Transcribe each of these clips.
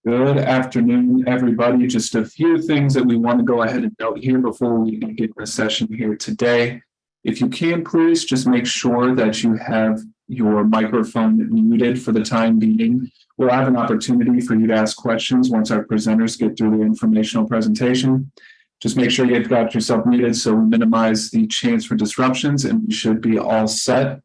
Good afternoon, everybody. Just a few things that we want to go ahead and note here before we begin the session here today. If you can, please just make sure that you have your microphone muted for the time being. We'll have an opportunity for you to ask questions once our presenters get through the informational presentation. Just make sure you've got yourself muted so we minimize the chance for disruptions, and we should be all set.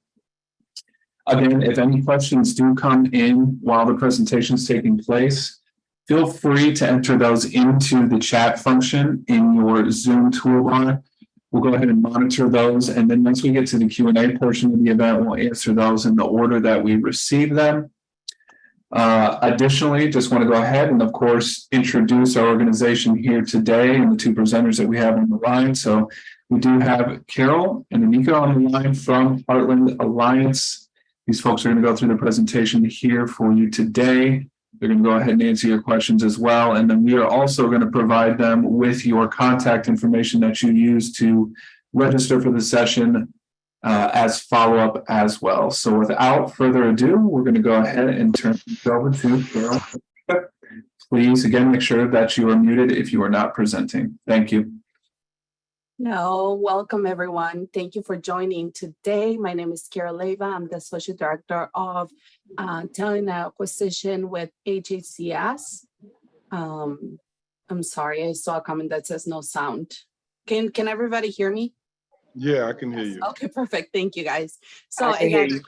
Again, if any questions do come in while the presentation is taking place, feel free to enter those into the chat function in your Zoom toolbar. We'll go ahead and monitor those. And then once we get to the Q&A portion of the event, we'll answer those in the order that we receive them. Additionally, just want to go ahead and, of course, introduce our organization here today and the two presenters that we have on the line. So we do have Carol and Anika on the line from Heartland Alliance. These folks are going to go through the presentation here for you today. They're going to go ahead and answer your questions as well. And then we are also going to provide them with your contact information that you use to register for the session as follow-up as well. So without further ado, we're going to go ahead and turn it over to Carol. Please, again, make sure that you are muted if you are not presenting. Thank you. No, welcome everyone. Thank you for joining today. My name is Carol Leyva. I'm the Associate Director of Talent Acquisition with HHCS. I'm sorry, I saw a comment that says no sound. Can everybody hear me? Yeah, I can hear you. Okay, perfect. Thank you guys. So again,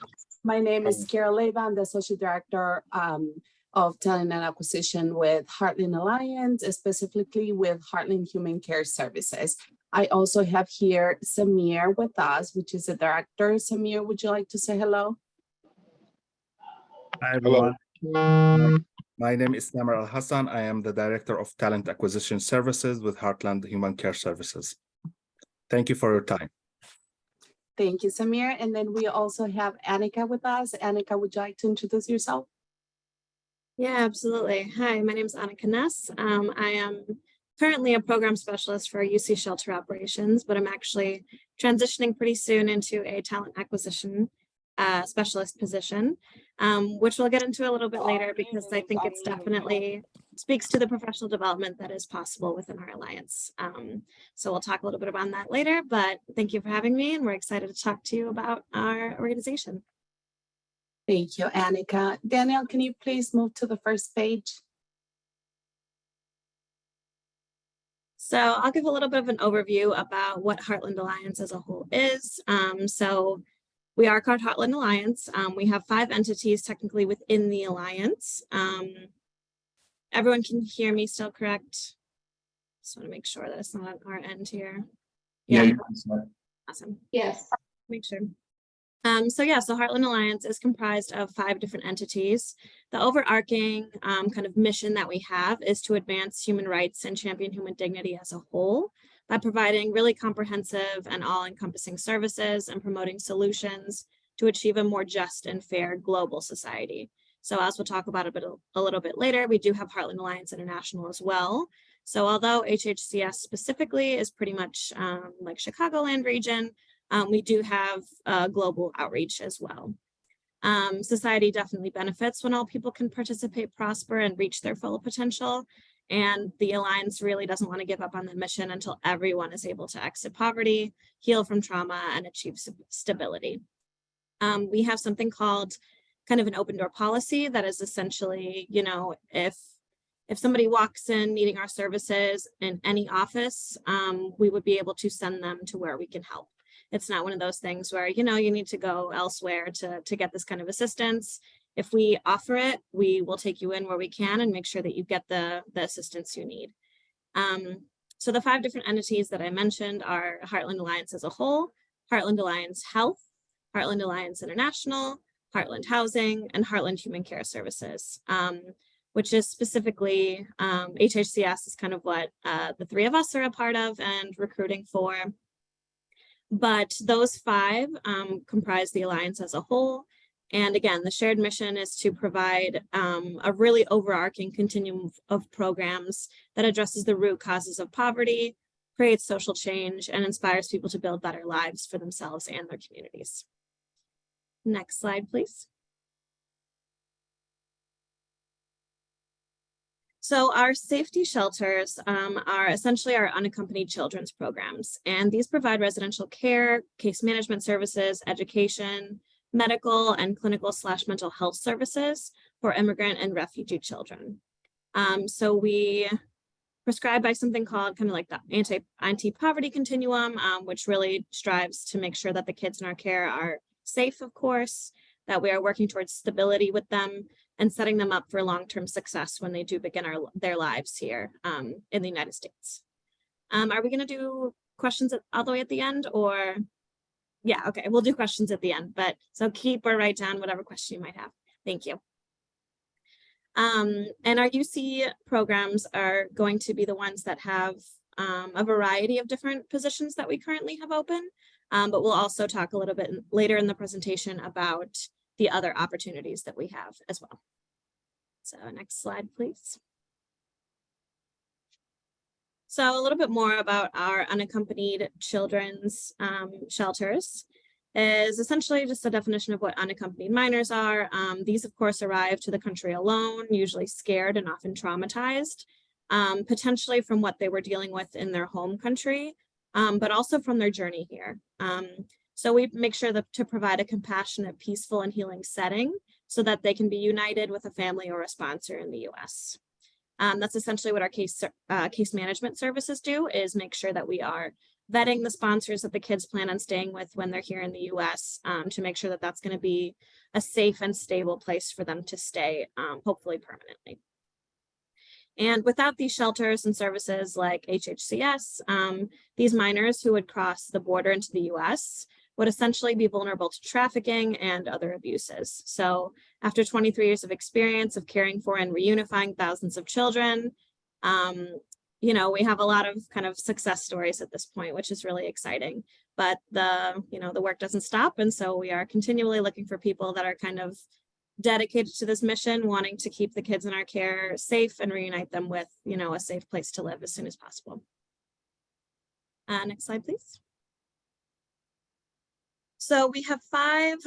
my name is Carol Leyva. I'm the Associate Director of Talent and Acquisition with Heartland Alliance, specifically with Heartland Human Care Services. I also have here Samir with us, which is the director. Samir, would you like to say hello? Hi, everyone. Hello. My name is Namar Al-Hassan. I am the Director of Talent Acquisition Services with Heartland Human Care Services. Thank you for your time. Thank you, Samir. And then we also have Annika with us. Annika, would you like to introduce yourself? Yeah, absolutely. Hi, my name is Annika Ness. I am currently a program specialist for UC Shelter Operations, but I'm actually transitioning pretty soon into a talent acquisition specialist position, which we'll get into a little bit later because I think it's definitely speaks to the professional development that is possible within our alliance. So we'll talk a little bit about that later, but thank you for having me, and we're excited to talk to you about our organization. Thank you, Annika. Daniel, can you please move to the first page? So I'll give a little bit of an overview about what Heartland Alliance as a whole is. So we are called Heartland Alliance. We have 5 entities technically within the alliance. Everyone can hear me still, correct? Just want to make sure that it's not on our end here. Yeah. Awesome. Yes. Make sure. So Heartland Alliance is comprised of 5 different entities. The overarching kind of mission that we have is to advance human rights and champion human dignity as a whole by providing really comprehensive and all-encompassing services and promoting solutions to achieve a more just and fair global society. So as we'll talk about a little bit later, we do have Heartland Alliance International as well. So although HHCS specifically is pretty much like Chicagoland region, we do have global outreach as well. Society definitely benefits when all people can participate, prosper, and reach their full potential. And the Alliance really doesn't want to give up on the mission until everyone is able to exit poverty, heal from trauma, and achieve stability. We have something called kind of an open door policy that is essentially, you know, if somebody walks in needing our services in any office, we would be able to send them to where we can help. It's not one of those things where, you know, you need to go elsewhere to get this kind of assistance. If we offer it, we will take you in where we can and make sure that you get the assistance you need. So the 5 different entities that I mentioned are Heartland Alliance as a whole, Heartland Alliance Health, Heartland Alliance International, Heartland Housing, and Heartland Human Care Services, which is specifically HHCS is kind of what the 3 of us are a part of and recruiting for. But those 5 comprise the Alliance as a whole. And again, the shared mission is to provide a really overarching continuum of programs that addresses the root causes of poverty, creates social change, and inspires people to build better lives for themselves and their communities. Next slide, please. So our safety shelters are essentially our unaccompanied children's programs, and these provide residential care, case management services, education, medical and clinical / mental health services for immigrant and refugee children. So we prescribed by something called kind of like the anti-poverty continuum, which really strives to make sure that the kids in our care are safe, of course, that we are working towards stability with them and setting them up for long-term success when they do begin their lives here in the United States. Are we going to do questions all the way at the end, or? Yeah, okay, we'll do questions at the end, but so keep or write down whatever question you might have. Thank you. And our UC programs are going to be the ones that have a variety of different positions that we currently have open, but we'll also talk a little bit later in the presentation about the other opportunities that we have as well. So next slide, please. So a little bit more about our unaccompanied children's shelters is essentially just a definition of what unaccompanied minors are. These, of course, arrive to the country alone, usually scared and often traumatized, potentially from what they were dealing with in their home country, but also from their journey here. So we make sure to provide a compassionate, peaceful, and healing setting so that they can be united with a family or a sponsor in the US. That's essentially what our case management services do, is make sure that we are vetting the sponsors that the kids plan on staying with when they're here in the US to make sure that that's going to be a safe and stable place for them to stay, hopefully permanently. And without these shelters and services like HHCS, these minors who would cross the border into the US would essentially be vulnerable to trafficking and other abuses. So after 23 years of experience of caring for and reunifying thousands of children, you know, we have a lot of kind of success stories at this point, which is really exciting. But the work doesn't stop. And so we are continually looking for people that are kind of dedicated to this mission, wanting to keep the kids in our care safe and reunite them with, you know, a safe place to live as soon as possible. Next slide, please. So we have 5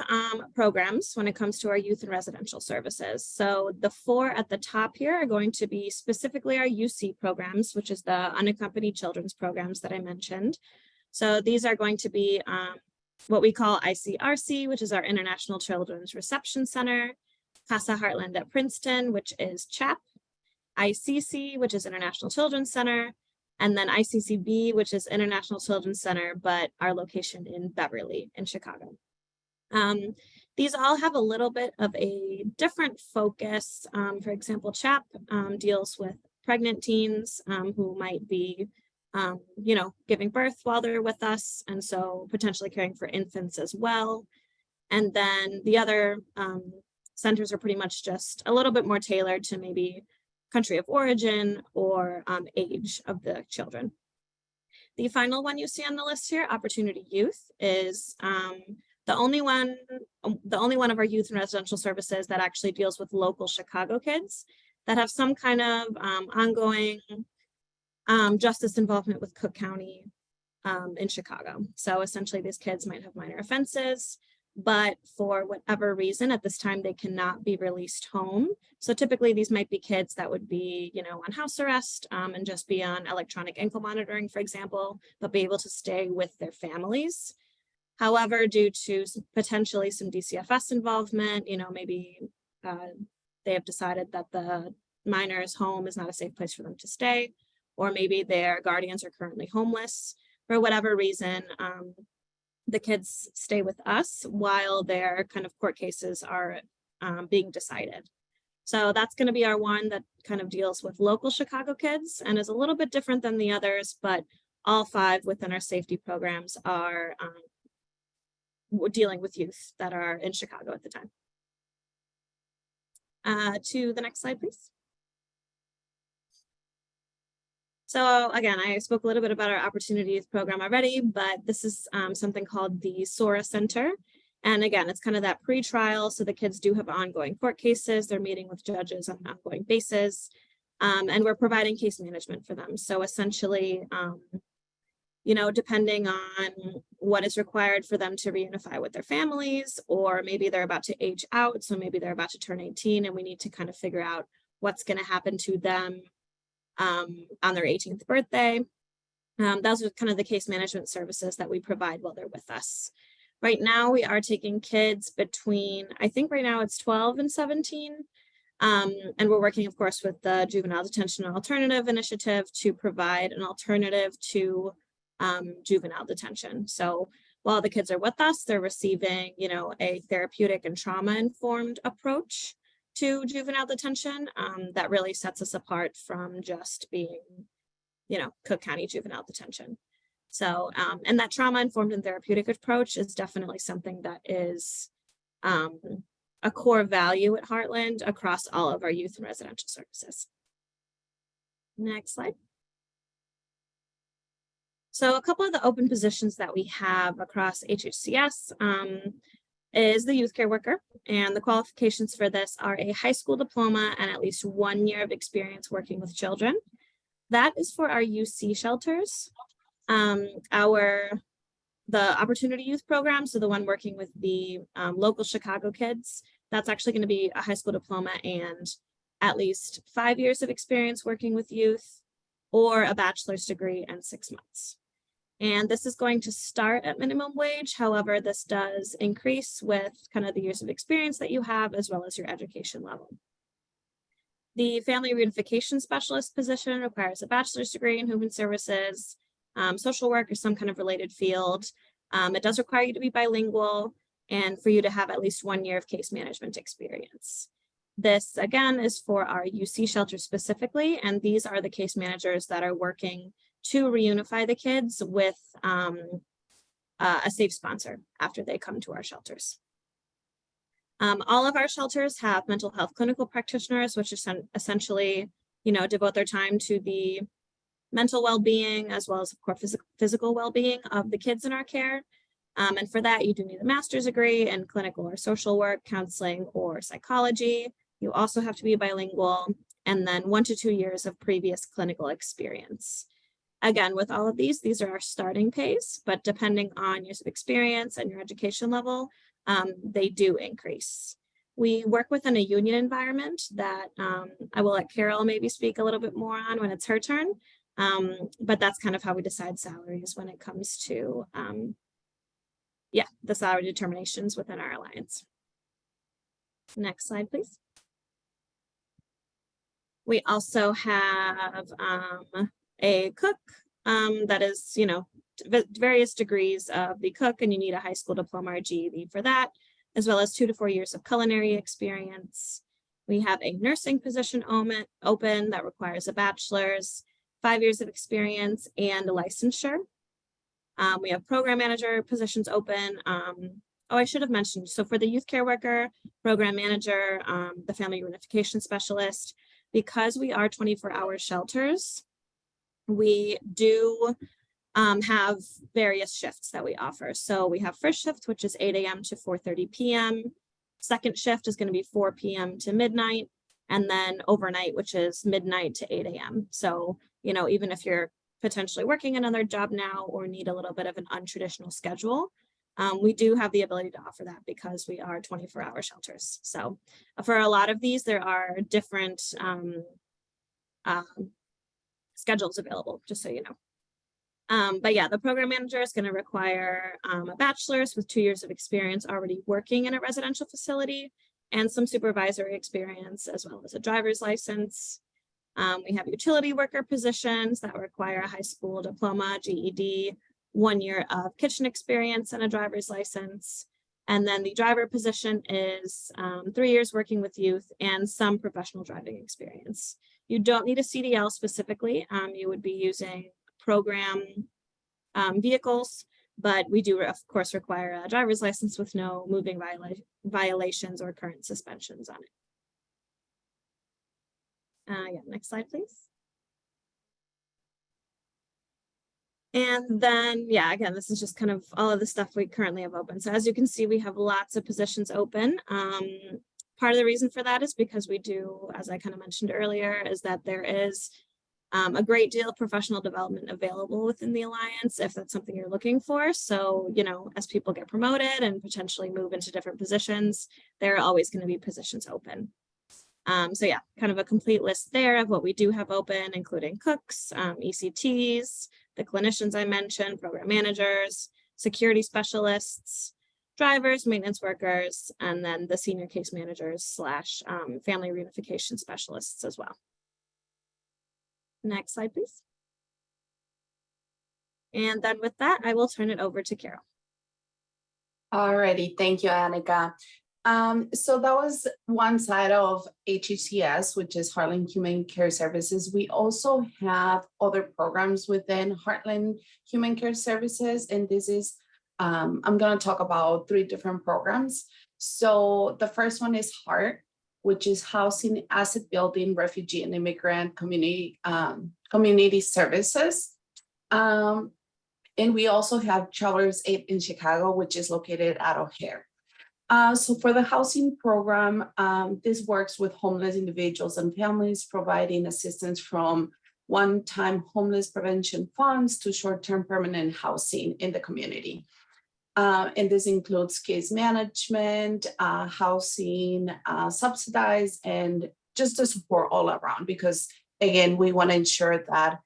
programs when it comes to our youth and residential services. So the 4 at the top here are going to be specifically our UC programs, which is the unaccompanied children's programs that I mentioned. So these are going to be what we call ICRC, which is our International Children's Reception Center, Casa Heartland at Princeton, which is CHAP, ICC, which is International Children's Center, and then ICCB, which is International Children's Center, but our location in Beverly in Chicago. These all have a little bit of a different focus. For example, CHAP deals with pregnant teens who might be, you know, giving birth while they're with us, and so potentially caring for infants as well. And then the other centers are pretty much just a little bit more tailored to maybe country of origin or age of the children. The final one you see on the list here, Opportunity Youth, is the only one of our youth and residential services that actually deals with local Chicago kids that have some kind of ongoing justice involvement with Cook County in Chicago. So essentially these kids might have minor offenses, but for whatever reason at this time they cannot be released home. So typically these might be kids that would be, you know, on house arrest and just be on electronic ankle monitoring, for example, but be able to stay with their families. However, due to potentially some DCFS involvement, you know, maybe they have decided that the minor's home is not a safe place for them to stay, or maybe their guardians are currently homeless. For whatever reason, the kids stay with us while their kind of court cases are being decided. So that's going to be our one that kind of deals with local Chicago kids and is a little bit different than the others, but all 5 within our safety programs are dealing with youth that are in Chicago at the time. To the next slide, please. So again, I spoke a little bit about our Opportunity Youth program already, but this is something called the SORA Center. And again, it's kind of that pre-trial. So the kids do have ongoing court cases. They're meeting with judges on an ongoing basis. And we're providing case management for them. So essentially, you know, depending on what is required for them to reunify with their families, or maybe they're about to age out. So maybe they're about to turn 18 and we need to kind of figure out what's going to happen to them on their 18th birthday. Those are kind of the case management services that we provide while they're with us. Right now, we are taking kids between, I think right now it's 12 and 17. And we're working, of course, with the Juvenile Detention Alternative Initiative to provide an alternative to juvenile detention. So while the kids are with us, they're receiving, you know, a therapeutic and trauma-informed approach to juvenile detention that really sets us apart from just being, you know, Cook County Juvenile Detention. So, and that trauma-informed and therapeutic approach is definitely something that is a core value at Heartland across all of our youth and residential services. Next slide. So a couple of the open positions that we have across HHCS is the youth care worker, and the qualifications for this are a high school diploma and at least 1 year of experience working with children. That is for our UC shelters. The Opportunity Youth Program, so the one working with the local Chicago kids, that's actually going to be a high school diploma and at least 5 years of experience working with youth, or a bachelor's degree and 6 months. And this is going to start at minimum wage. However, this does increase with kind of the years of experience that you have, as well as your education level. The Family Reunification Specialist position requires a bachelor's degree in human services, social work, or some kind of related field. It does require you to be bilingual and for you to have at least 1 year of case management experience. This, again, is for our UC shelter specifically, and these are the case managers that are working to reunify the kids with a safe sponsor after they come to our shelters. All of our shelters have mental health clinical practitioners, which is essentially, you know, devote their time to the mental well-being as well as, of course, physical well-being of the kids in our care. And for that, you do need a master's degree in clinical or social work, counseling, or psychology. You also have to be bilingual, and then 1 to 2 years of previous clinical experience. Again, with all of these are our starting pays, but depending on years of experience and your education level, they do increase. We work within a union environment that I will let Carol maybe speak a little bit more on when it's her turn. But that's kind of how we decide salaries when it comes to, the salary determinations within our alliance. Next slide, please. We also have a cook that is, you know, various degrees of the cook, and you need a high school diploma or GED for that, as well as 2 to 4 years of culinary experience. We have a nursing position open that requires a bachelor's, 5 years of experience, and a licensure. We have program manager positions open. I should have mentioned, so for the youth care worker, program manager, the family reunification specialist, because we are 24-hour shelters, we do have various shifts that we offer. So we have first shift, which is 8 a.m. to 4:30 p.m. Second shift is going to be 4 p.m. to midnight, and then overnight, which is midnight to 8 a.m. So, you know, even if you're potentially working another job now or need a little bit of an untraditional schedule, we do have the ability to offer that because we are 24-hour shelters. So for a lot of these, there are different schedules available, just so you know. But yeah, the program manager is going to require a bachelor's with 2 years of experience already working in a residential facility and some supervisory experience, as well as a driver's license. We have utility worker positions that require a high school diploma, GED, 1 year of kitchen experience and a driver's license. And then the driver position is 3 years working with youth and some professional driving experience. You don't need a CDL specifically. You would be using program vehicles, but we do, of course, require a driver's license with no moving violations or current suspensions on it. Next slide, please. And then, again, this is just kind of all of the stuff we currently have open. So as you can see, we have lots of positions open. Part of the reason for that is because we do, as I kind of mentioned earlier, is that there is a great deal of professional development available within the Alliance if that's something you're looking for. So, you know, as people get promoted and potentially move into different positions, there are always going to be positions open. So yeah, kind of a complete list there of what we do have open, including cooks, ECTs, the clinicians I mentioned, program managers, security specialists, drivers, maintenance workers, and then the senior case managers slash family reunification specialists as well. Next slide, please. And then with that, I will turn it over to Carol. Alrighty, thank you, Annika. So that was one side of HHCS, which is Heartland Human Care Services. We also have other programs within Heartland Human Care Services, and this is, I'm going to talk about 3 different programs. So the first one is HEART, which is Housing, Asset Building, Refugee and Immigrant Community Services. And we also have Travelers Aid in Chicago, which is located at O'Hare. So for the housing program, this works with homeless individuals and families, providing assistance from one-time homeless prevention funds to short-term permanent housing in the community. And this includes case management, housing, subsidized, and just the support all around, because again, we want to ensure that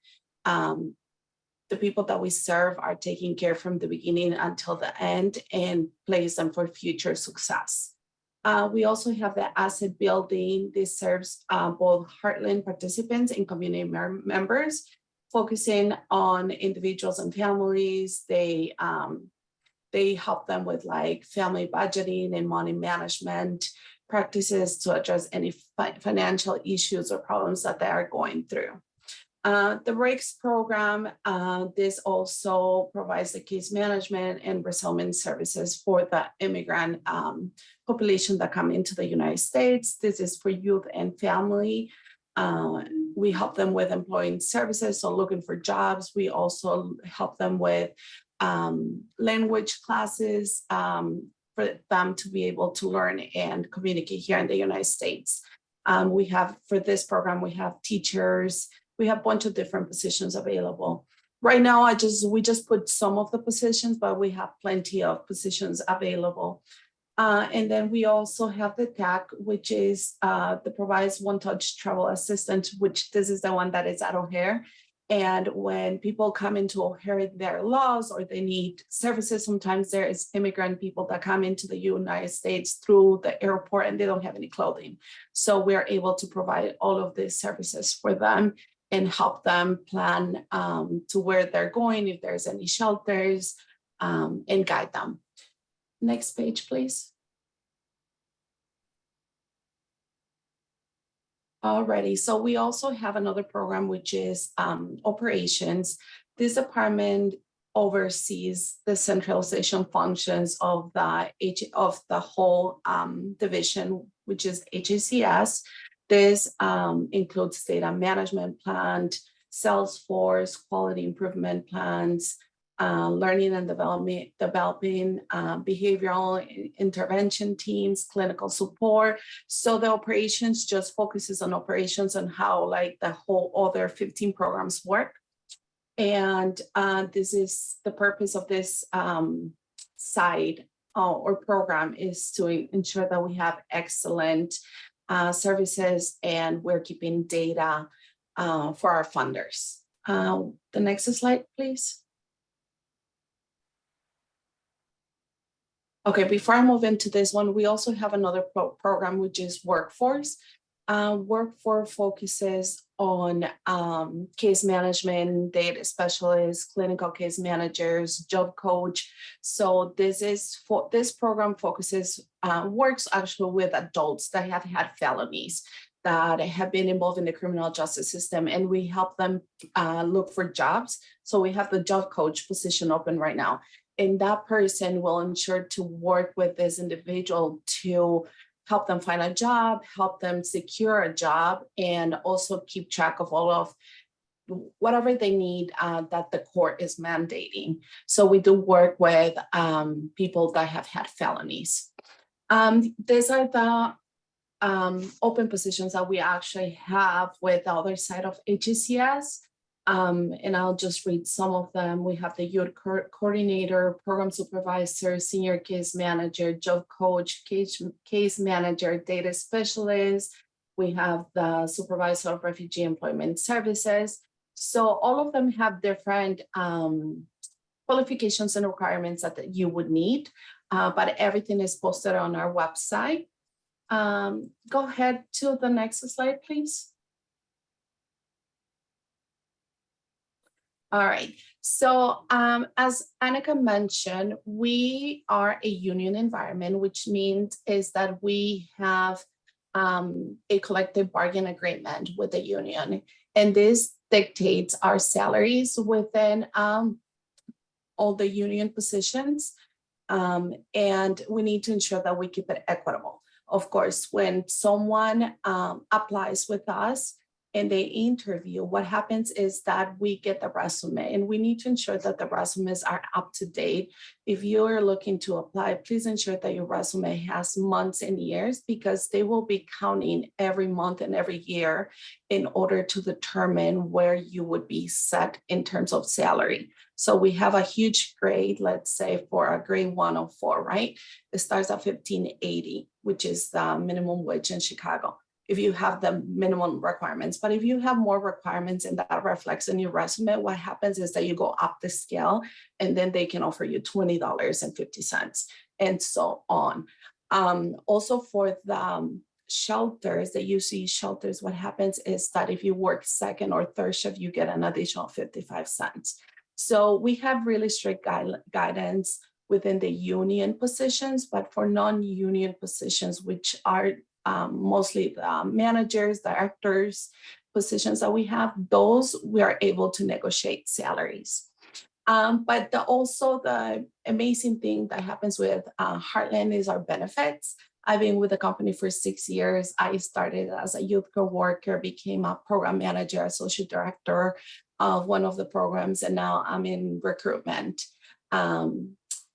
the people that we serve are taken care from the beginning until the end and place them for future success. We also have the asset building. This serves both Heartland participants and community members, focusing on individuals and families. They help them with like family budgeting and money management practices to address any financial issues or problems that they are going through. The RAKES program, this also provides the case management and resettlement services for the immigrant population that come into the United States. This is for youth and family. We help them with employment services, so looking for jobs. We also help them with language classes for them to be able to learn and communicate here in the United States. We have, for this program, we have teachers. We have a bunch of different positions available. Right now, we just put some of the positions, but we have plenty of positions available. And then we also have the TAC, which is the provides one-touch travel assistance, which this is the one that is at O'Hare. And when people come into O'Hare, they're lost or they need services. Sometimes there is immigrant people that come into the United States through the airport and they don't have any clothing. So we're able to provide all of these services for them and help them plan to where they're going, if there's any shelters, and guide them. Next page, please. Alrighty, so we also have another program, which is operations. This department oversees the centralization functions of the whole division, which is HACS. This includes data management plan, Salesforce, quality improvement plans, learning and developing behavioral intervention teams, clinical support. So the operations just focuses on operations and how like the whole other 15 programs work. And this is the purpose of this side or program is to ensure that we have excellent services and we're keeping data for our funders. The next slide, please. Okay, before I move into this one, we also have another program, which is Workforce. Workforce focuses on case management, data specialists, clinical case managers, job coach. So this program focuses, works actually with adults that have had felonies, that have been involved in the criminal justice system, and we help them look for jobs. So we have the job coach position open right now. And that person will ensure to work with this individual to help them find a job, help them secure a job, and also keep track of all of whatever they need that the court is mandating. So we do work with people that have had felonies. These are the open positions that we actually have with the other side of HACS. And I'll just read some of them. We have the youth coordinator, program supervisor, senior case manager, job coach, case manager, data specialist, We have the supervisor of refugee employment services. So all of them have different qualifications and requirements that you would need, but everything is posted on our website. Go ahead to the next slide, please. All right, so as Annika mentioned, we are a union environment, which means is that we have a collective bargain agreement with the union, and this dictates our salaries within all the union positions, and we need to ensure that we keep it equitable. Of course, when someone applies with us and they interview, what happens is that we get the resume, and we need to ensure that the resumes are up to date. If you're looking to apply, please ensure that your resume has months and years, because they will be counting every month and every year in order to determine where you would be set in terms of salary. So we have a huge grade, let's say for a grade 104, right? It starts at $15.80, which is the minimum wage in Chicago, if you have the minimum requirements. But if you have more requirements and that reflects in your resume, what happens is that you go up the scale, and then they can offer you $20.50 and so on. Also for the shelters, the UC shelters, what happens is that if you work second or third shift, you get an additional 55 cents. So we have really strict guidance within the union positions, but for non-union positions, which are mostly the managers, directors, positions that we have, those we are able to negotiate salaries. But also the amazing thing that happens with Heartland is our benefits. I've been with the company for 6 years. I started as a youth co-worker, became a program manager, associate director of one of the programs, and now I'm in recruitment.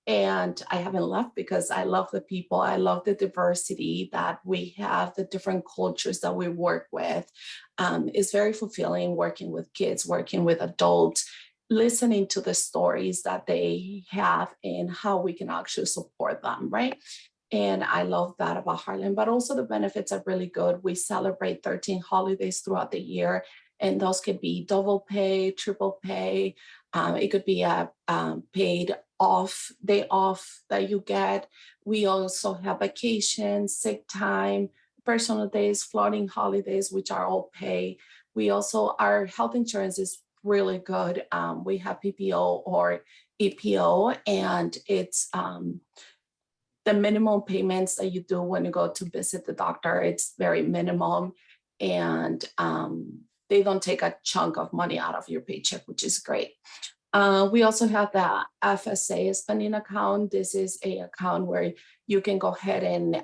And I haven't left because I love the people. I love the diversity that we have, the different cultures that we work with. It's very fulfilling working with kids, working with adults, listening to the stories that they have and how we can actually support them, right? And I love that about Heartland, but also the benefits are really good. We celebrate 13 holidays throughout the year, and those could be double pay, triple pay. It could be a paid day off that you get. We also have vacations, sick time, personal days, floating holidays, which are all pay. We also, our health insurance is really good. We have PPO or EPO, and it's the minimum payments that you do when you go to visit the doctor. It's very minimum, and they don't take a chunk of money out of your paycheck, which is great. We also have the FSA spending account. This is an account where you can go ahead and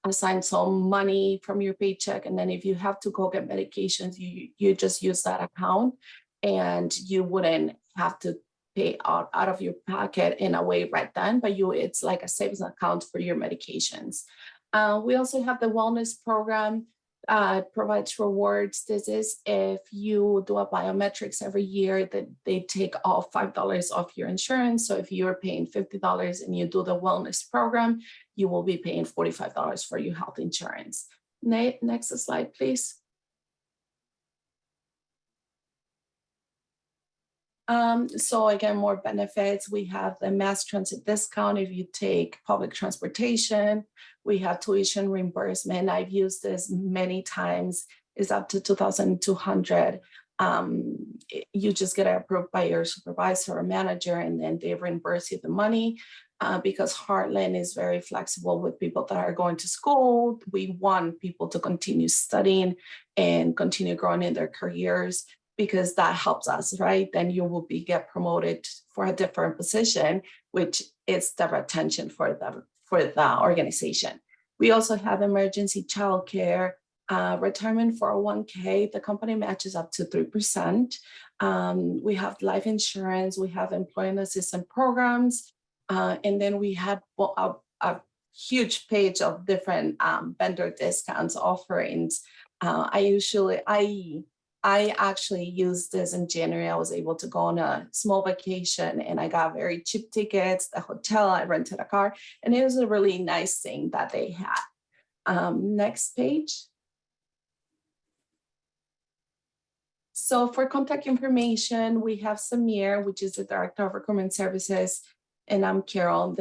assign some money from your paycheck. And then if you have to go get medications, you just use that account, and you wouldn't have to pay out of your pocket in a way right then, but it's like a savings account for your medications. We also have the wellness program. Provides rewards. This is if you do a biometrics every year, that they take off $5 off your insurance. So if you're paying $50 and you do the wellness program, you will be paying $45 for your health insurance. Next slide, please. So again, more benefits. We have the mass transit discount if you take public transportation. We have tuition reimbursement. I've used this many times. It's up to $2,200. You just get approved by your supervisor or manager, and then they reimburse you the money. Because Heartland is very flexible with people that are going to school. We want people to continue studying and continue growing in their careers, because that helps us, right? Then you will get promoted for a different position, which is the retention for the organization. We also have emergency childcare, retirement 401k. The company matches up to 3%. We have life insurance. We have employment assistance programs. And then we had a huge page of different vendor discounts offerings. I actually used this in January. I was able to go on a small vacation, and I got very cheap tickets, the hotel, I rented a car, and it was a really nice thing that they had. Next page. So for contact information, we have Samir, which is the Director of Recruitment Services, and I'm Carol.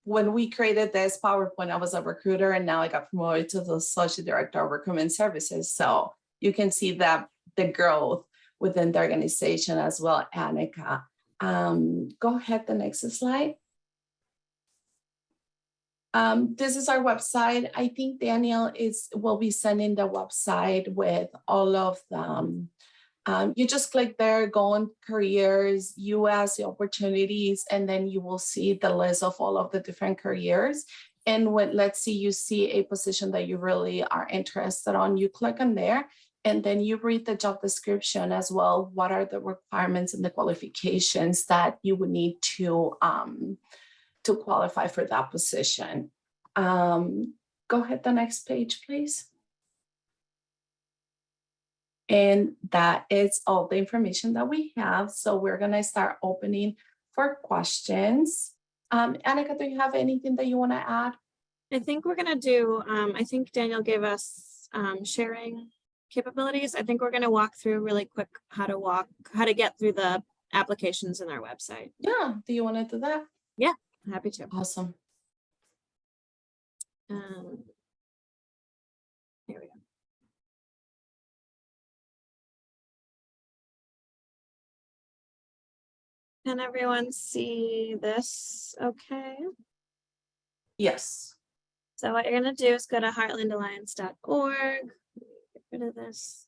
When we created this PowerPoint, I was a recruiter, and now I got promoted to the Associate Director of Recruitment Services. So you can see that the growth within the organization as well, Annika. Go ahead, the next slide. This is our website. I think Daniel will be sending the website with all of them. You just click there, go on careers, US, the opportunities, and then you will see the list of all of the different careers. And when, let's see, you see a position that you really are interested on, you click on there, and then you read the job description as well. What are the requirements and the qualifications that you would need to qualify for that position? Go ahead, the next page, please. And that is all the information that we have. So we're gonna start opening for questions. Annika, do you have anything that you wanna add? I think we're gonna do, I think Daniel gave us sharing capabilities. I think we're gonna walk through really quick how to get through the applications in our website. Yeah, do you wanna do that? Yeah, happy to. Awesome. Here we go. Can everyone see this okay? Yes. So what you're gonna do is go to heartlandalliance.org. Get rid of this.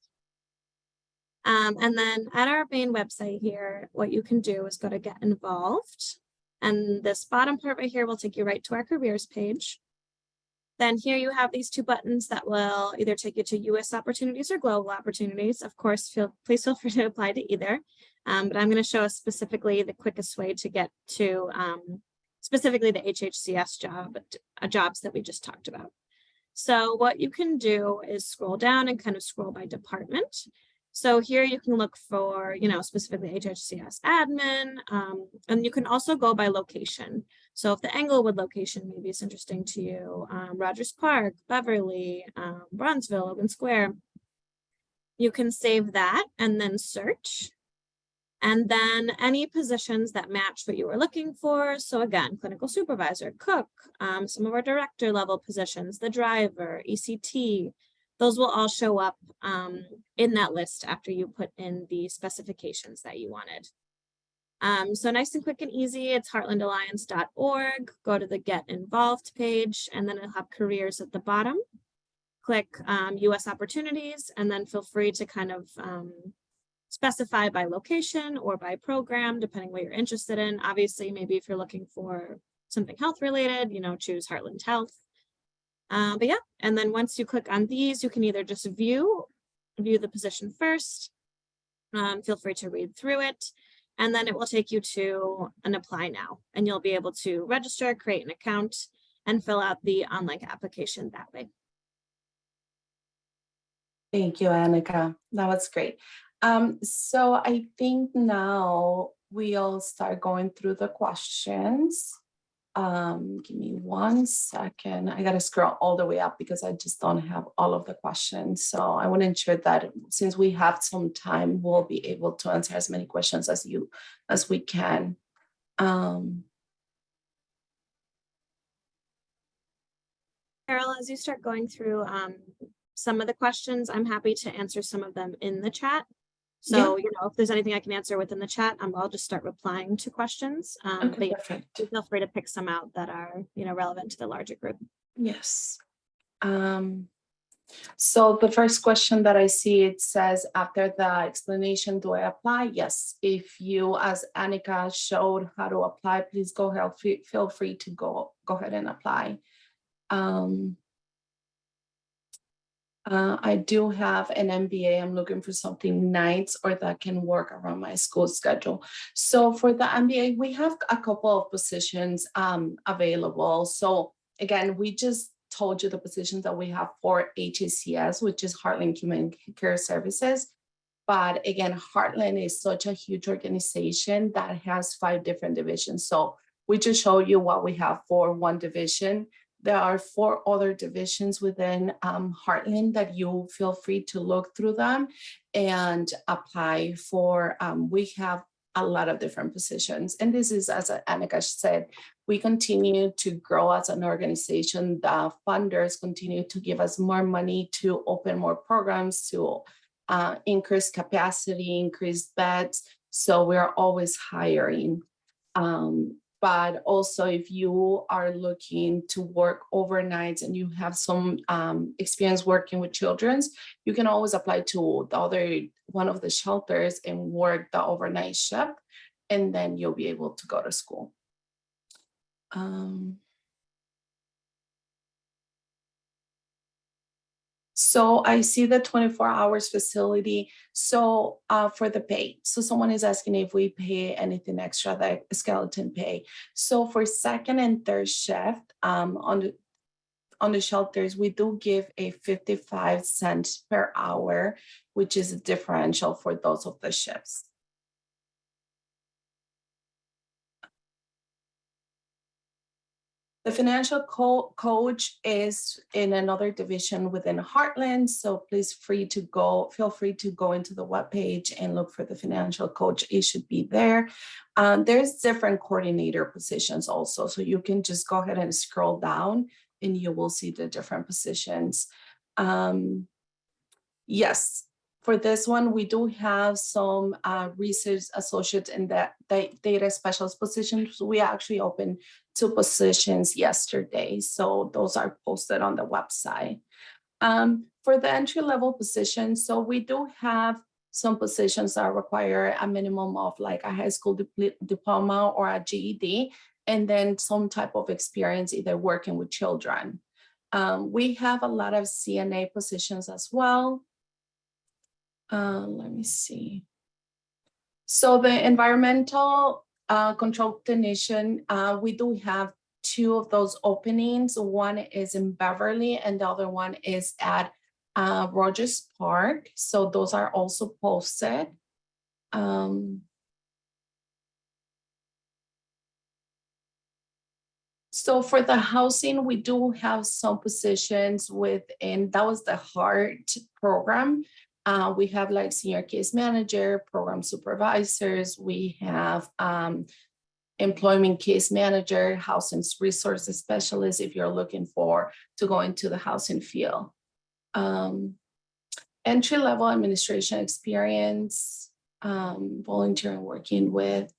And then at our main website here, what you can do is go to get involved. And this bottom part right here will take you right to our careers page. Then here you have these two buttons that will either take you to US opportunities or global opportunities. Of course, please feel free to apply to either. But I'm going to show us specifically the quickest way to get to specifically the HHCS jobs that we just talked about. So what you can do is scroll down and kind of scroll by department. So here you can look for, specifically HHCS admin, and you can also go by location. So if the Englewood location maybe is interesting to you, Rogers Park, Beverly, Bronzeville, Open Square, you can save that and then search. And then any positions that match what you were looking for. So again, clinical supervisor, cook, some of our director level positions, the driver, ECT, those will all show up in that list after you put in the specifications that you wanted. So nice and quick and easy, it's heartlandalliance.org. Go to the Get Involved page, and then it'll have careers at the bottom. Click US opportunities, and then feel free to kind of specify by location or by program, depending what you're interested in. Obviously, maybe if you're looking for something health related, choose Heartland Health. But yeah, and then once you click on these, you can either just view the position first. Feel free to read through it, and then it will take you to an apply now, and you'll be able to register, create an account, and fill out the online application that way. Thank you, Annika. That was great. So I think now we'll start going through the questions. Give me 1 second. I gotta scroll all the way up because I just don't have all of the questions. So I want to ensure that since we have some time, we'll be able to answer as many questions as we can. Carol, as you start going through some of the questions, I'm happy to answer some of them in the chat. So, if there's anything I can answer within the chat, I'll just start replying to questions. Okay, perfect. Feel free to pick some out that are, relevant to the larger group. Yes. So the first question that I see, it says, after the explanation, do I apply? Yes. If you, as Annika showed how to apply, please go ahead, feel free to go ahead and apply. I do have an MBA. I'm looking for something nights or that can work around my school schedule. So for the MBA, we have a couple of positions available. So again, we just told you the positions that we have for HACS, which is Heartland Human Care Services. But again, Heartland is such a huge organization that has 5 different divisions. So we just showed you what we have for one division. there are 4 other divisions within Heartland that you feel free to look through them and apply for. We have a lot of different positions. And this is, as Annika said, we continue to grow as an organization. The funders continue to give us more money to open more programs, to increase capacity, increase beds. So we're always hiring. But also, if you are looking to work overnights and you have some experience working with children, you can always apply to the other one of the shelters and work the overnight shift, and then you'll be able to go to school. So I see the 24 hours facility. So for the pay, so someone is asking if we pay anything extra, like skeleton pay. So for second and third shift on the shelters, we do give a 55 cents per hour, which is a differential for those of the shifts. The financial coach is in another division within Heartland, so feel free to go into the webpage and look for the financial coach. It should be there. There's different coordinator positions also, so you can just go ahead and scroll down and you will see the different positions. Yes. For this one, we do have some research associates in that data specialist positions. We actually opened 2 positions yesterday, so those are posted on the website. For the entry-level positions, so we do have some positions that require a minimum of like a high school diploma or a GED, and then some type of experience either working with children. We have a lot of CNA positions as well. Let me see. So the environmental control technician, we do have 2 of those openings. One is in Beverly and the other one is at Rogers Park. So those are also posted. So for the housing, we do have some positions within, that was the HEART program. We have like senior case manager, program supervisors. We have employment case manager, housing resources specialist, if you're looking to go into the housing field. Entry-level administration experience, volunteering, working with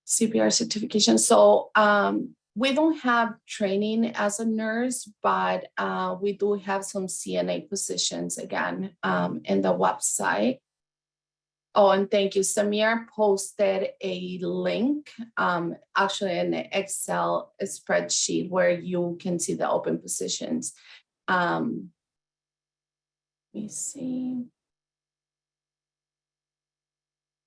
CPR certification. So we don't have training as a nurse, but we do have some CNA positions again in the website. Oh, and thank you. Samir posted a link, actually an Excel spreadsheet where you can see the open positions. Let me see.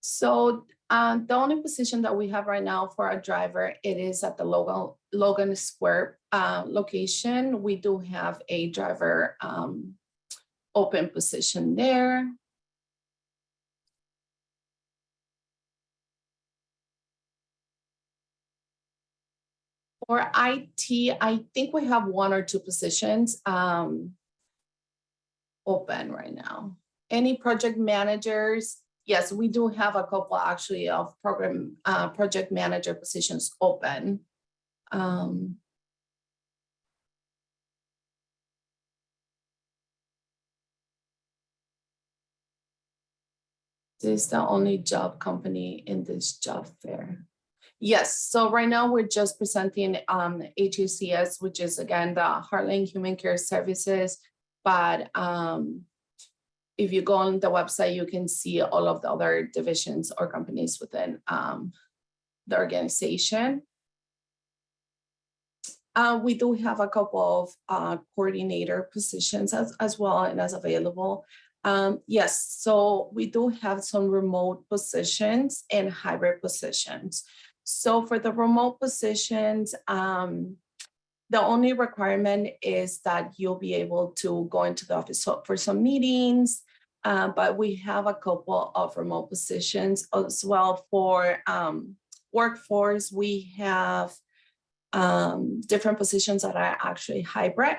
So the only position that we have right now for a driver, it is at the Logan Square location. We do have a driver open position there. For IT, I think we have 1 or 2 positions open right now. Any project managers? Yes, we do have a couple actually of project manager positions open. This is the only job company in this job fair. Yes, so right now we're just presenting HACS, which is again the Heartland Human Care Services, but if you go on the website, you can see all of the other divisions or companies within the organization. We do have a couple of coordinator positions as well and as available. Yes, so we do have some remote positions and hybrid positions. So for the remote positions, the only requirement is that you'll be able to go into the office for some meetings, but we have a couple of remote positions as well. For workforce, we have different positions that are actually hybrid.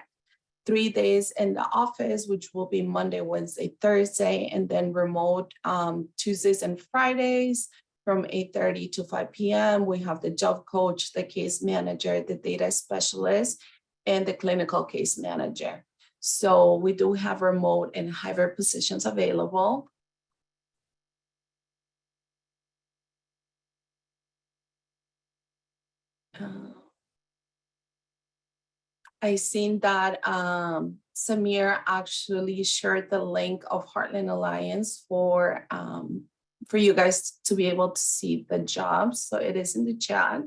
3 days in the office, which will be Monday, Wednesday, Thursday, and then remote Tuesdays and Fridays from 8:30 to 5 p.m. We have the job coach, the case manager, the data specialist, and the clinical case manager. So we do have remote and hybrid positions available. I seen that Samir actually shared the link of Heartland Alliance for you guys to be able to see the jobs. So it is in the chat.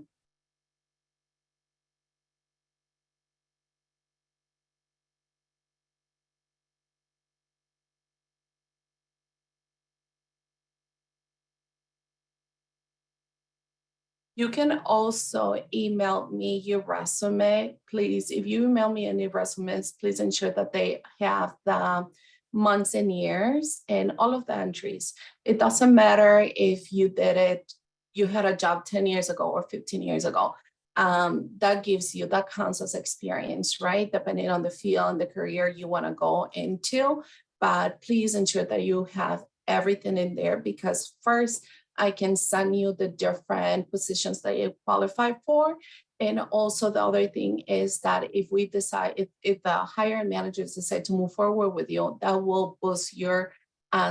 You can also email me your resume, please. If you email me any resumes, please ensure that they have the months and years and all of the entries. It doesn't matter if you did it, you had a job 10 years ago or 15 years ago. That counts as experience, right? Depending on the field and the career you want to go into. But please ensure that you have everything in there, because first, I can send you the different positions that you qualify for. And also the other thing is that if we decide, if the hiring managers decide to move forward with you, that will boost your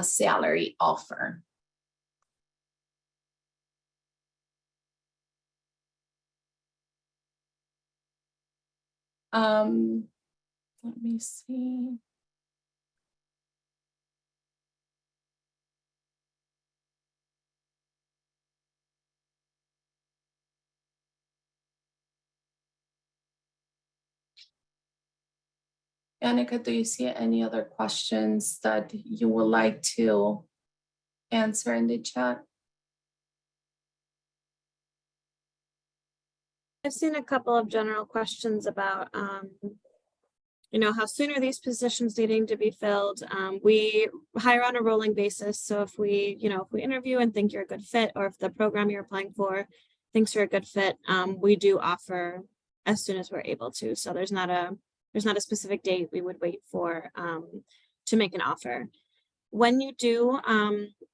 salary offer. Let me see. Annika, do you see any other questions that you would like to answer in the chat? I've seen a couple of general questions about, how soon are these positions needing to be filled? We hire on a rolling basis. So if we interview and think you're a good fit, or if the program you're applying for thinks you're a good fit, we do offer as soon as we're able to. So there's not a specific date we would wait for to make an offer. When you do,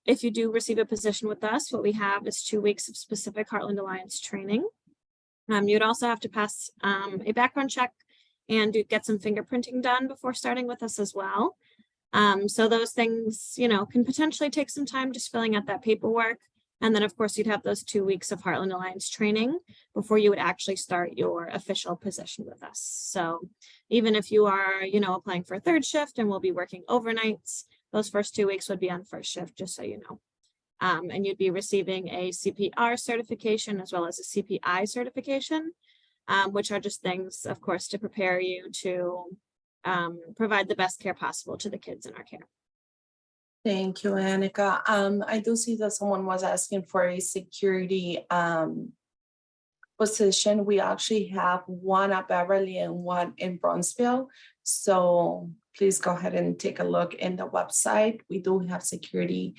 if you do receive a position with us, what we have is 2 weeks of specific Heartland Alliance training. You'd also have to pass a background check and get some fingerprinting done before starting with us as well. So those things, can potentially take some time just filling out that paperwork. And then of course you'd have those 2 weeks of Heartland Alliance training before you would actually start your official position with us. So even if you are, applying for a third shift and will be working overnights, those first 2 weeks would be on first shift, just so you know. And you'd be receiving a CPR certification as well as a CPI certification, which are just things, of course, to prepare you to provide the best care possible to the kids in our care. Thank you, Annika. I do see that someone was asking for a security position. We actually have one at Beverly and one in Bronzeville. So please go ahead and take a look in the website. We do have security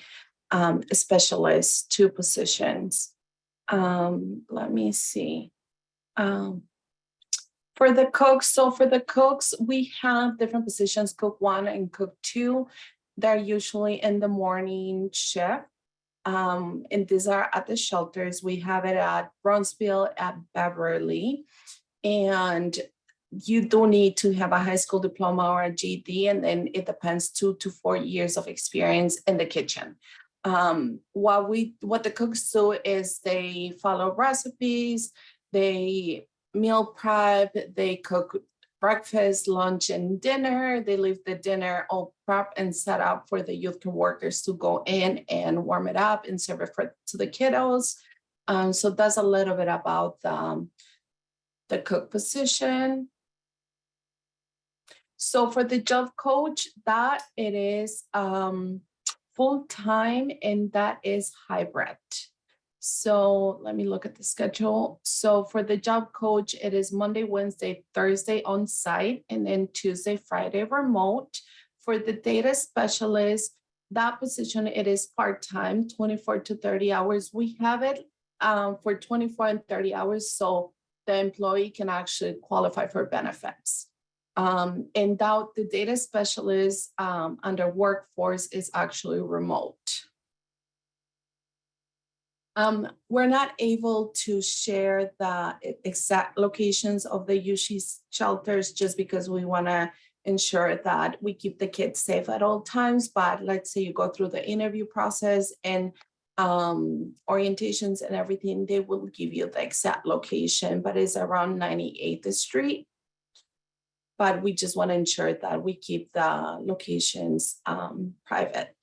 specialists, 2 positions. Let me see. For the cooks, we have different positions, cook 1 and cook 2. They're usually in the morning shift. And these are at the shelters. We have it at Bronzeville, at Beverly. And you don't need to have a high school diploma or a GED, and then it depends 2 to 4 years of experience in the kitchen. What the cooks do is they follow recipes, they meal prep, they cook breakfast, lunch, and dinner. They leave the dinner all prep and set up for the youth care workers to go in and warm it up and serve it to the kiddos. So that's a little bit about the cook position. So for the job coach, that it is full-time, and that is hybrid. So let me look at the schedule. So for the job coach, it is Monday, Wednesday, Thursday on site, and then Tuesday, Friday remote. For the data specialist, that position, it is part-time, 24 to 30 hours. We have it for 24 and 30 hours. So the employee can actually qualify for benefits. And that the data specialist under workforce is actually remote. We're not able to share the exact locations of the UC shelters just because we want to ensure that we keep the kids safe at all times. But let's say you go through the interview process and orientations and everything, they will give you the exact location, but it's around 98th Street. But we just want to ensure that we keep the locations private.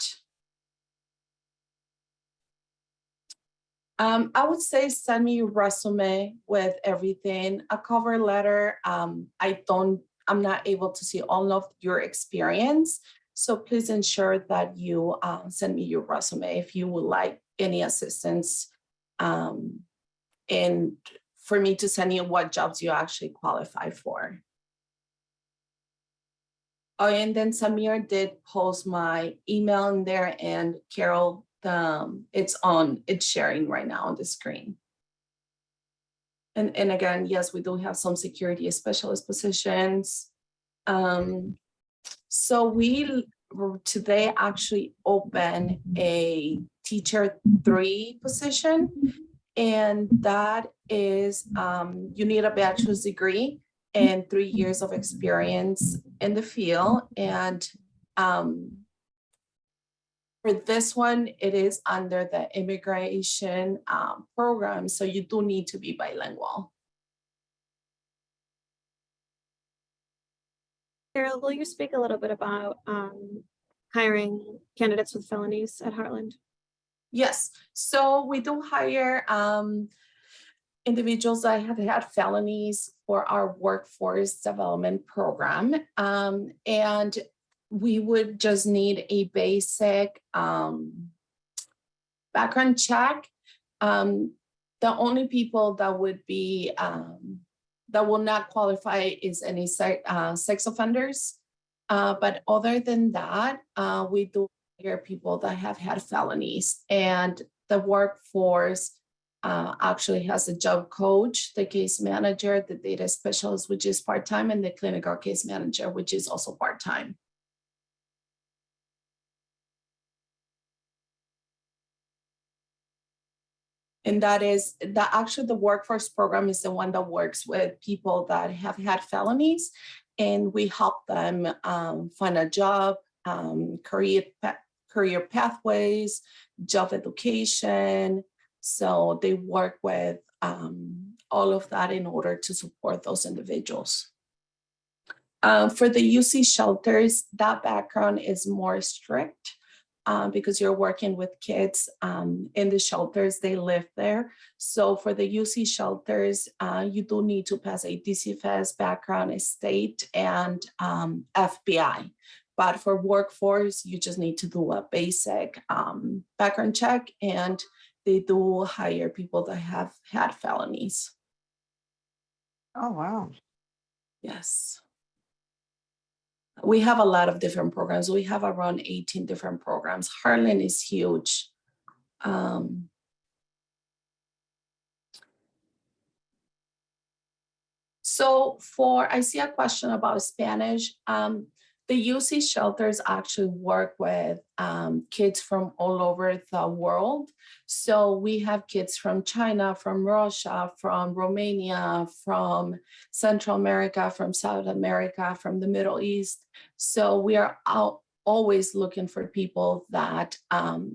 I would say send me your resume with everything, a cover letter. I'm not able to see all of your experience. So please ensure that you send me your resume if you would like any assistance and for me to send you what jobs you actually qualify for. Oh, and then Samir did post my email in there, and Carol, it's sharing right now on the screen. And again, yes, we do have some security specialist positions. So we today actually open a teacher 3 position, and that is you need a bachelor's degree and 3 years of experience in the field. And for this one, it is under the immigration program, so you do need to be bilingual. Carol, will you speak a little bit about hiring candidates with felonies at Heartland? Yes, so we do hire individuals that have had felonies for our workforce development program. And we would just need a basic background check. The only people that would be that will not qualify is any sex offenders. But other than that, we do hire people that have had felonies, and the workforce actually has a job coach, the case manager, the data specialist, which is part-time, and the clinical case manager, which is also part-time. And that is actually the workforce program is the one that works with people that have had felonies, and we help them find a job, career pathways, job education. So they work with all of that in order to support those individuals. For the UC shelters, that background is more strict. Because you're working with kids in the shelters, they live there. So for the UC shelters, you do need to pass a DCFS background, a state, and FBI. But for workforce, you just need to do a basic background check, and they do hire people that have had felonies. Oh, wow. Yes. We have a lot of different programs. We have around 18 different programs. Heartland is huge. So I see a question about Spanish. The UC shelters actually work with kids from all over the world. So we have kids from China, from Russia, from Romania, from Central America, from South America, from the Middle East. So we are always looking for people that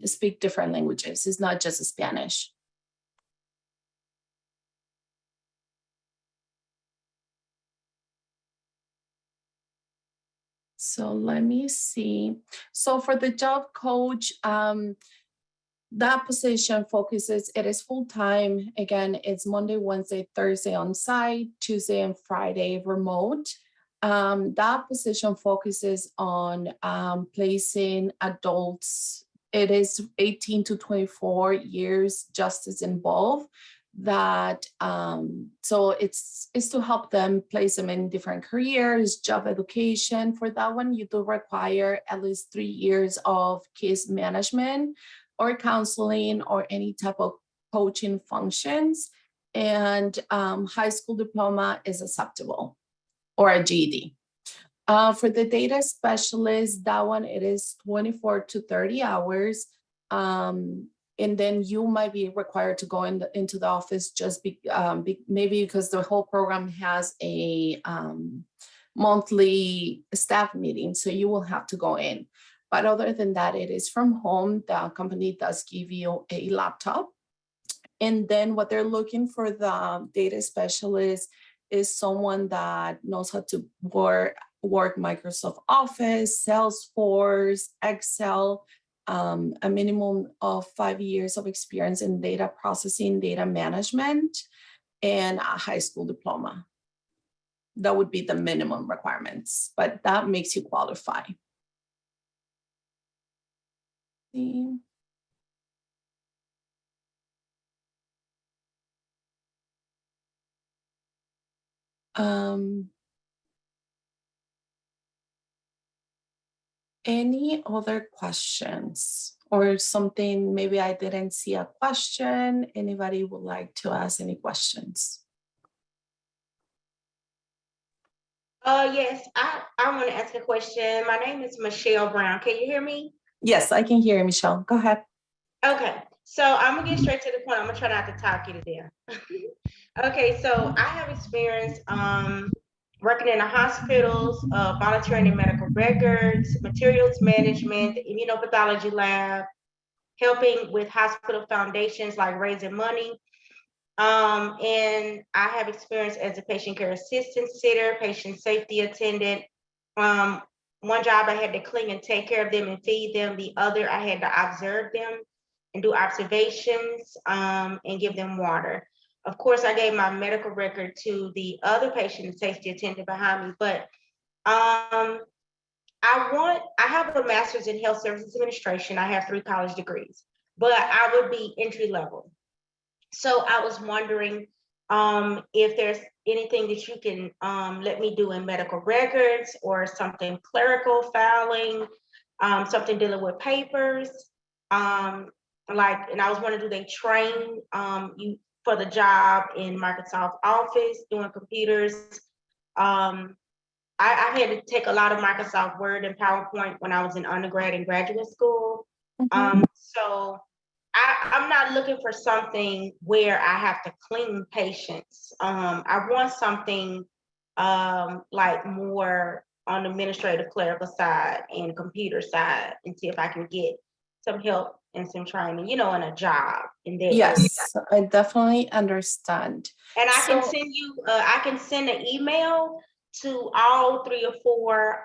speak different languages. It's not just Spanish. So let me see. So for the job coach, that position focuses, it is full-time. Again, it's Monday, Wednesday, Thursday on site, Tuesday and Friday remote. That position focuses on placing adults. It is 18 to 24 years justice involved. That so it's to help them place them in different careers, job education. For that one, you do require at least 3 years of case management or counseling or any type of coaching functions. and high school diploma is acceptable, or a GED. For the data specialist, that one, it is 24 to 30 hours. And then you might be required to go into the office just maybe because the whole program has a monthly staff meeting, so you will have to go in. But other than that, it is from home. The company does give you a laptop. And then what they're looking for the data specialist is someone that knows how to work Microsoft Office, Salesforce, Excel, a minimum of 5 years of experience in data processing, data management, and a high school diploma. That would be the minimum requirements, but that makes you qualify. Any other questions or something? Maybe I didn't see a question. Anybody would like to ask any questions? Yes, I want to ask a question. My name is Michelle Brown. Can you hear me? Yes, I can hear you, Michelle. Go ahead. Okay, so I'm gonna get straight to the point. I'm gonna try not to talk you to death. Okay, so I have experience working in the hospitals, monitoring the medical records, materials management, the immunopathology lab, helping with hospital foundations like raising money. And I have experience as a patient care assistant, sitter, patient safety attendant. One job I had to clean and take care of them and feed them. The other I had to observe them and do observations and give them water. Of course, I gave my medical record to the other patient safety attendant behind me, but I have a master's in health services administration. I have 3 college degrees, but I would be entry level. So I was wondering if there's anything that you can let me do in medical records or something clerical, filing, something dealing with papers. And I was wondering, do they train you for the job in Microsoft Office, doing computers? I had to take a lot of Microsoft Word and PowerPoint when I was in undergrad and graduate school. So I'm not looking for something where I have to clean patients. I want something like more on the administrative clerical side and computer side, and see if I can get some help and some training, in a job in that area. Yes, I definitely understand. And I can send you, I can send an email to all 3 or 4.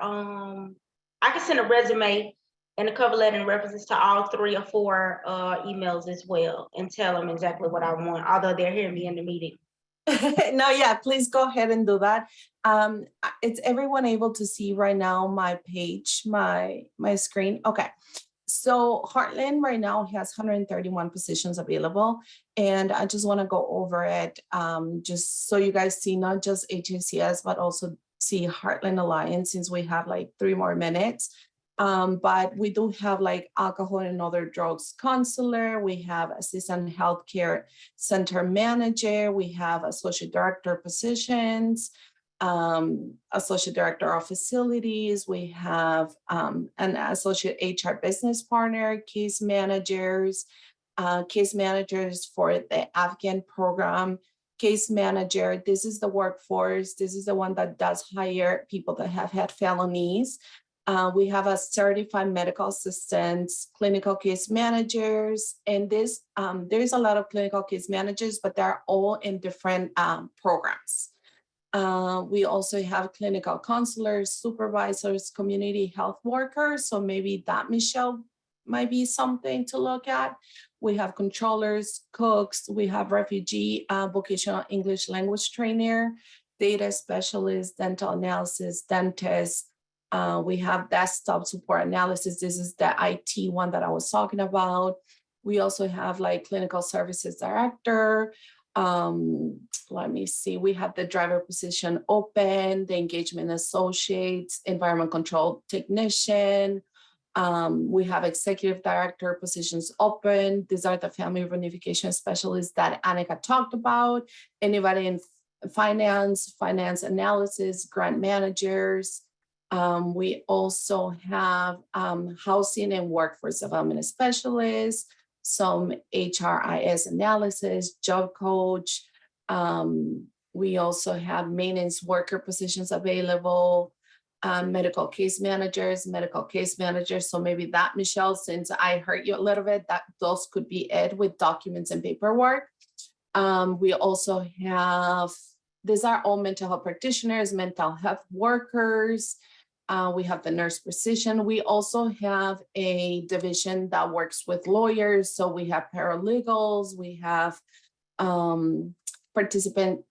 I can send a resume and a cover letter and references to all 3 or 4 emails as well, and tell them exactly what I want, although they're hearing me in the meeting. No, yeah, please go ahead and do that. Is everyone able to see right now my page, my screen? Okay. So Heartland right now has 131 positions available, and I just want to go over it just so you guys see not just HACS, but also see Heartland Alliance, since we have like 3 more minutes. But we do have like alcohol and other drugs counselor, we have assistant healthcare center manager, we have associate director positions, associate director of facilities, we have an associate HR business partner, case managers for the Afghan program, case manager. This is the workforce. This is the one that does hire people that have had felonies. We have a certified medical assistants, clinical case managers, and there's a lot of clinical case managers, but they're all in different programs. We also have clinical counselors, supervisors, community health workers. So maybe that, Michelle, might be something to look at. We have controllers, cooks, we have refugee, vocational English language trainer, data specialist, dental analysis, dentist. We have desktop support analysis. This is the IT one that I was talking about. We also have like clinical services director. Let me see, we have the driver position open, the engagement associates, environment control technician, We have executive director positions open. These are the family reunification specialists that Annika talked about. Anybody in finance analysis, grant managers. We also have housing and workforce development specialists, some HRIS analysis, job coach. We also have maintenance worker positions available, medical case managers. So maybe that, Michelle, since I heard you a little bit, that those could be it with documents and paperwork. We also have, these are all mental health practitioners, mental health workers. We have the nurse position. We also have a division that works with lawyers. So we have paralegals, we have participant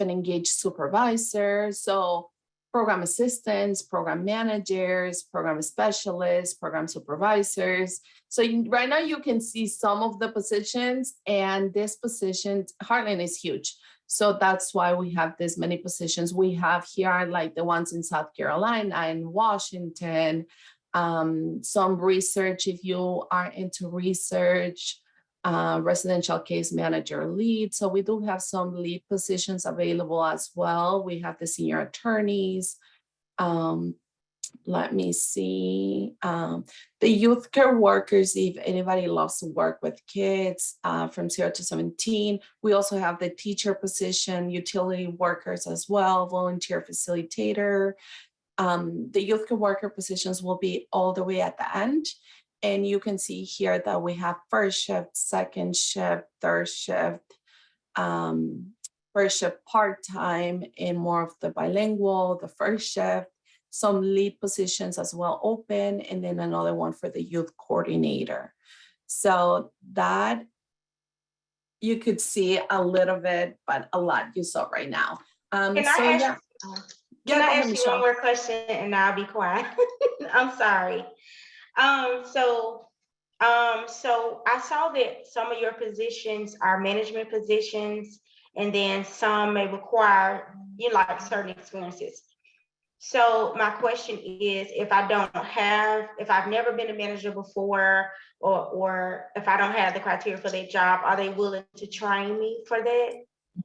engaged supervisors. So program assistants, program managers, program specialists, program supervisors. So right now you can see some of the positions, and this position, Heartland is huge. So that's why we have this many positions. We have here like the ones in South Carolina and Washington, some research if you are into research, residential case manager lead. So we do have some lead positions available as well. We have the senior attorneys. Let me see. The youth care workers, if anybody loves to work with kids from 0 to 17. We also have the teacher position, utility workers as well, volunteer facilitator. The youth care worker positions will be all the way at the end. And you can see here that we have first shift, second shift, third shift, first shift part-time, and more of the bilingual, the first shift, some lead positions as well open, and then another one for the youth coordinator. So that you could see a little bit, but a lot you saw right now. Can I ask you one more question and I'll be quiet? I'm sorry. So I saw that some of your positions are management positions, and then some may require, like certain experiences. So my question is, if I've never been a manager before, or if I don't have the criteria for their job, are they willing to train me for that?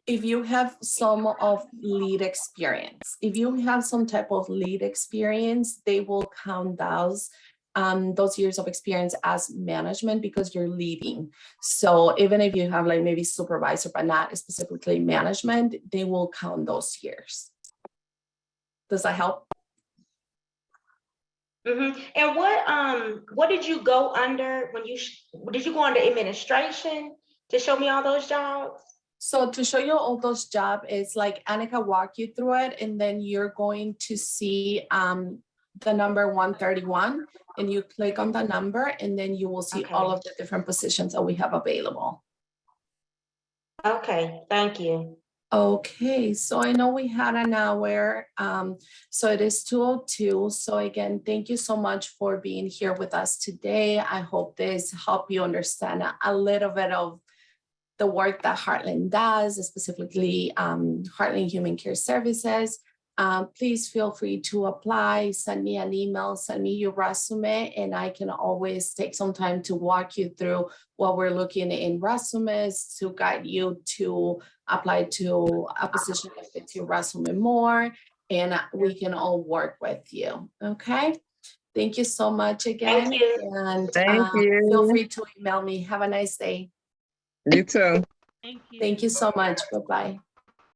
If you have some of lead experience, if you have some type of lead experience, they will count those years of experience as management because you're leading. So even if you have like maybe supervisor, but not specifically management, they will count those years. Does that help? Mm-hmm. And what did you go under when did you go under administration to show me all those jobs? So to show you all those jobs, it's like Annika walk you through it, and then you're going to see the number 131, and you click on the number, and then you will see all of the different positions that we have available. Okay, thank you. Okay, so I know we had an hour, so it is 2:02. So again, thank you so much for being here with us today. I hope this helped you understand a little bit of the work that Heartland does, specifically Heartland Human Care Services. Please feel free to apply, send me an email, send me your resume, and I can always take some time to walk you through what we're looking in resumes to guide you to apply to a position that fits your resume more, and we can all work with you, okay? Thank you so much again. Thank you. And Thank you. feel free to email me. Have a nice day. You too. Thank you so much. Bye-bye.